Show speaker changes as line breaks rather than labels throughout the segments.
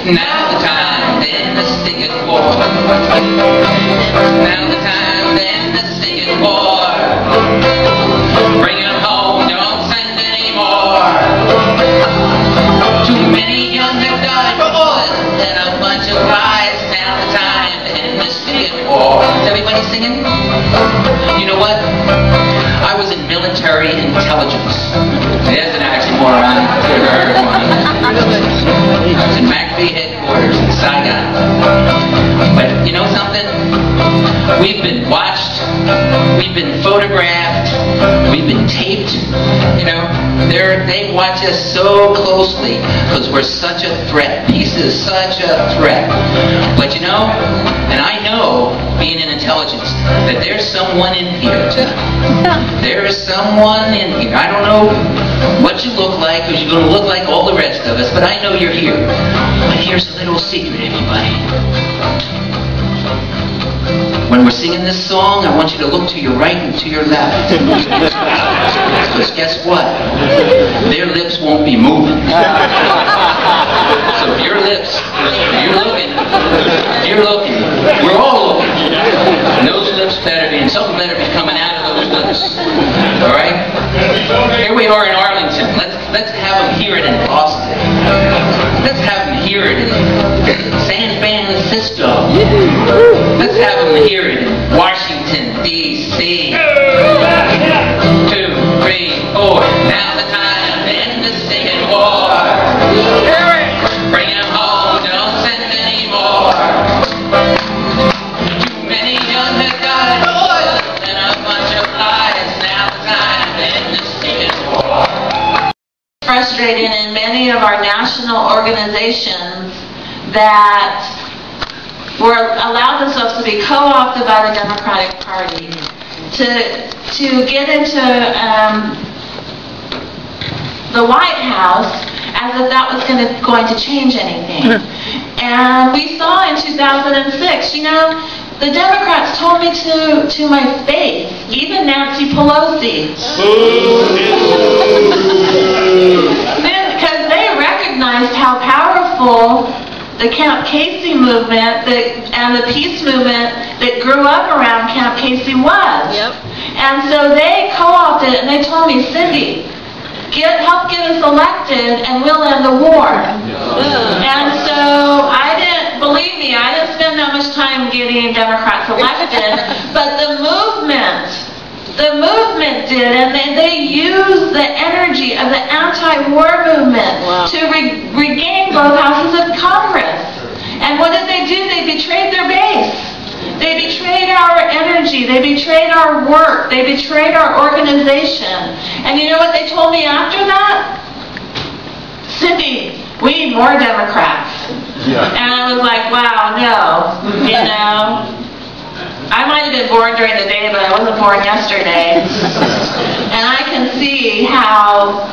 Now the time, then the singing war. Now the time, then the singing war. Bring them home, don't send any more. Too many young have died for oil and a bunch of lies. Now the time, then the singing war. Is everybody singing? You know what? I was in military intelligence. There's an oxymoron. I've never heard of one. I was in MACV headquarters in Saigon. But you know something? We've been watched, we've been photographed, we've been taped. You know, they watch us so closely because we're such a threat. Peace is such a threat. But you know, and I know, being in intelligence, that there's someone in here. There is someone in here. I don't know what you look like, because you're going to look like all the rest of us, but I know you're here. But here's a little secret, everybody. When we're singing this song, I want you to look to your right and to your left. Because guess what? Their lips won't be moving. So your lips, you're looking, we're all looking. And those lips better be, and something better be coming out of those lips. All right? Here we are in Arlington. Let's have them hear it in Boston. Let's have them hear it in San Francisco. Let's have them hear it in Washington, D.C. 2, 3, 4. Now the time to end the singing war. Bring them home, don't send any more. Too many young have died for oil and a bunch of lies. Now the time to end the singing war.
Frustrated in many of our national organizations that were allowed themselves to be co-opted by the Democratic Party to get into the White House as if that was going to change anything. And we saw in 2006, you know, the Democrats told me to my face, even Nancy Pelosi. Because they recognized how powerful the Camp Casey movement and the peace movement that grew up around Camp Casey was. Yep. And so they co-opted it, and they told me, Cindy, help get us elected and we'll end the war. And so I didn't, believe me, I didn't spend that much time getting Democrats elected, but the movement did, and they used the energy of the anti-war movement to regain both houses of Congress. And what did they do? They betrayed their base. They betrayed our energy. They betrayed our work. They betrayed our organization. And you know what they told me after that? Cindy, we need more Democrats. Yeah. And I was like, wow, no, you know. I might have been born during the day, but I wasn't born yesterday. And I can see how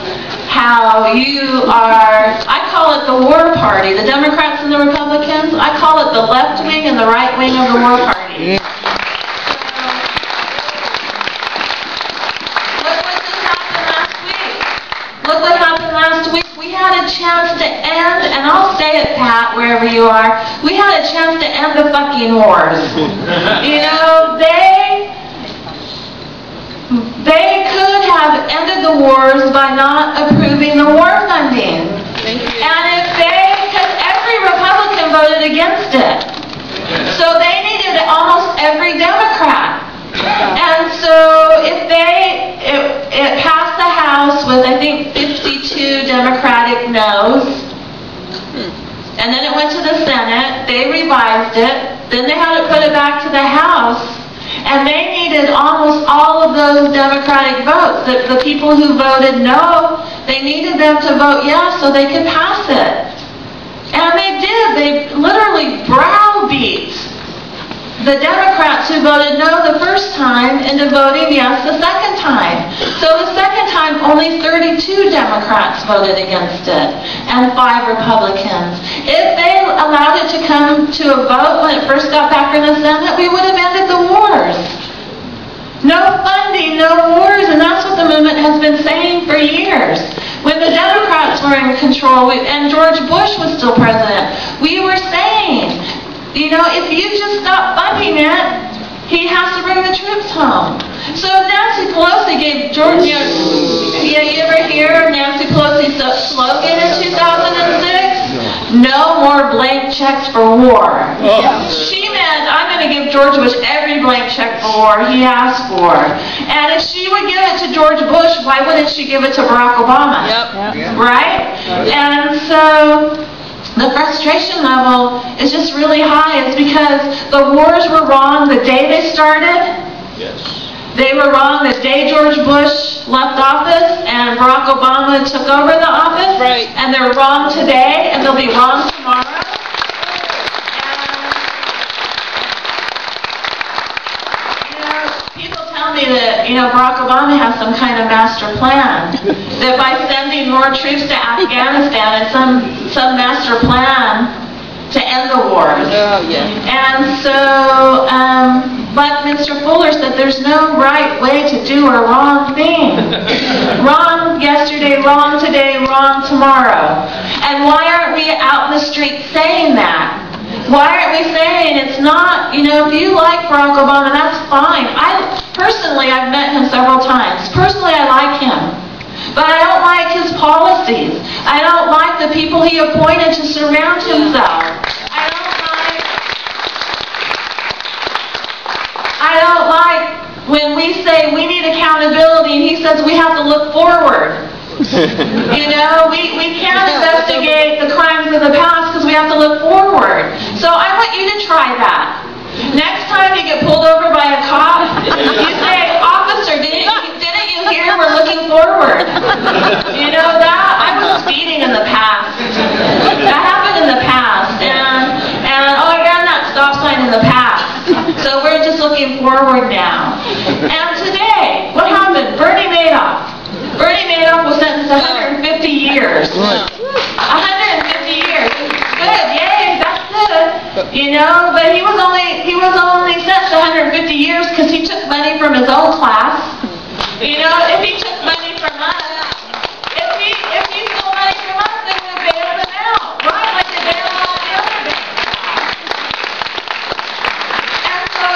you are, I call it the war party. The Democrats and the Republicans, I call it the left wing and the right wing of the war party. Look what happened last week. We had a chance to end, and I'll say it, Pat, wherever you are, we had a chance to end the fucking wars. You know, they could have ended the wars by not approving the war funding. And because every Republican voted against it. So they needed almost every Democrat. And so if it passed the House with, I think, 52 Democratic no's, and then it went to the Senate, they revised it, then they had to put it back to the House, and they needed almost all of those Democratic votes. The people who voted no, they needed them to vote yes so they could pass it. And they did. They literally browbeat the Democrats who voted no the first time into voting yes the second time. So the second time, only 32 Democrats voted against it, and 5 Republicans. If they allowed it to come to a vote when it first got back in the Senate, we would have ended the wars. No funding, no wars, and that's what the movement has been saying for years. When the Democrats were in control, and George Bush was still president, we were saying, you know, if you just stop funding it, he has to bring the troops home. So Nancy Pelosi gave George, you ever hear Nancy Pelosi's slogan in 2006? No more blank checks for war. She meant, I'm going to give George Bush every blank check for war he asked for. And if she would give it to George Bush, why wouldn't she give it to Barack Obama? Right? And so the frustration level is just really high. It's because the wars were wrong the day they started. They were wrong the day George Bush left office and Barack Obama took over the office. And they're wrong today, and they'll be wrong tomorrow. People tell me that, you know, Barack Obama has some kind of master plan. That by sending more troops to Afghanistan, it's some master plan to end the wars. And so, Buckminster Fuller said there's no right way to do a wrong thing. Wrong yesterday, wrong today, wrong tomorrow. And why aren't we out in the street saying that? Why aren't we saying it's not, you know, if you like Barack Obama, that's fine. Personally, I've met him several times. Personally, I like him. But I don't like his policies. I don't like the people he appointed to surround himself. I don't like when we say we need accountability and he says we have to look forward. You know, we can't investigate the crimes of the past because we have to look forward. So I want you to try that. Next time you get pulled over by a cop, you say, officer, didn't you hear we're looking forward? You know, that, I was speeding in the past. That happened in the past. And oh, I ran that stop sign in the past. So we're just looking forward now. And today, what happened? Bernie Madoff. Bernie Madoff was sentenced to 150 years. 150 years. Good, yay, that's good. You know, but he was only sentenced to 150 years because he took money from his own class. You know, if he took money from us, if he stole money from us, they would have bailed him out, right? Like they bailed all the other banks. And so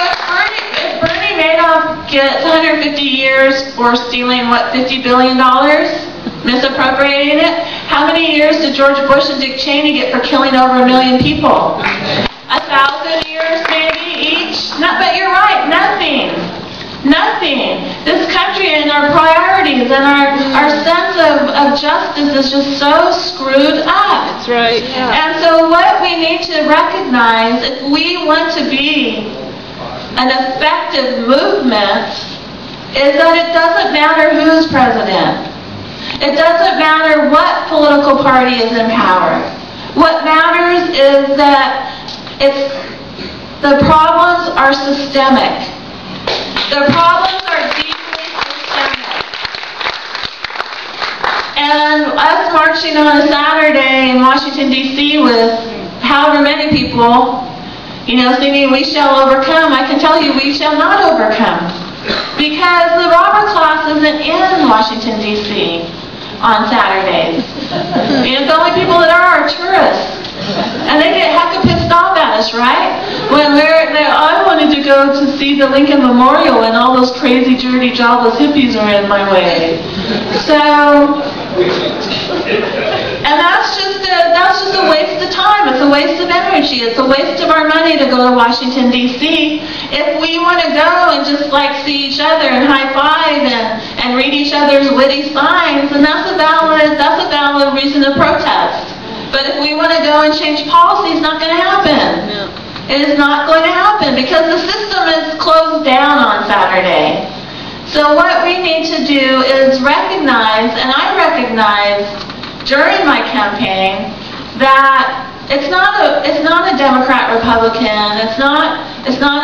if Bernie Madoff gets 150 years for stealing, what, $50 billion? Misappropriating it? How many years did George Bush and Dick Cheney get for killing over 1 million people? 1,000 years maybe each? No, but you're right, nothing. Nothing. This country and our priorities and our sense of justice is just so screwed up.
That's right.
And so what we need to recognize, if we want to be an effective movement, is that it doesn't matter who's president. It doesn't matter what political party is in power. What matters is that the problems are systemic. The problems are deeply systemic. And us marching on a Saturday in Washington, D.C. with however many people, you know, singing "We Shall Overcome," I can tell you we shall not overcome. Because the robber class isn't in Washington, D.C. on Saturdays. And the only people that are tourists. And they get hecka pissed off at us, right? When I wanted to go to see the Lincoln Memorial and all those crazy, dirty, jobless hippies are in my way. So, and that's just a waste of time. It's a waste of energy. It's a waste of our money to go to Washington, D.C. If we want to go and just like see each other and high five and read each other's witty signs, then that's a valid reason to protest. But if we want to go and change policy, it's not going to happen. No. It is not going to happen because the system is closed down on Saturday. So what we need to do is recognize, and I recognized during my campaign, that it's not a Democrat-Republican, it's not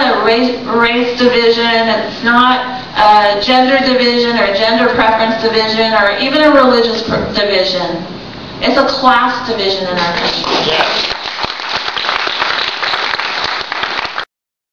a race division, it's not a gender division or gender preference division or even a religious division. It's a class division in our country.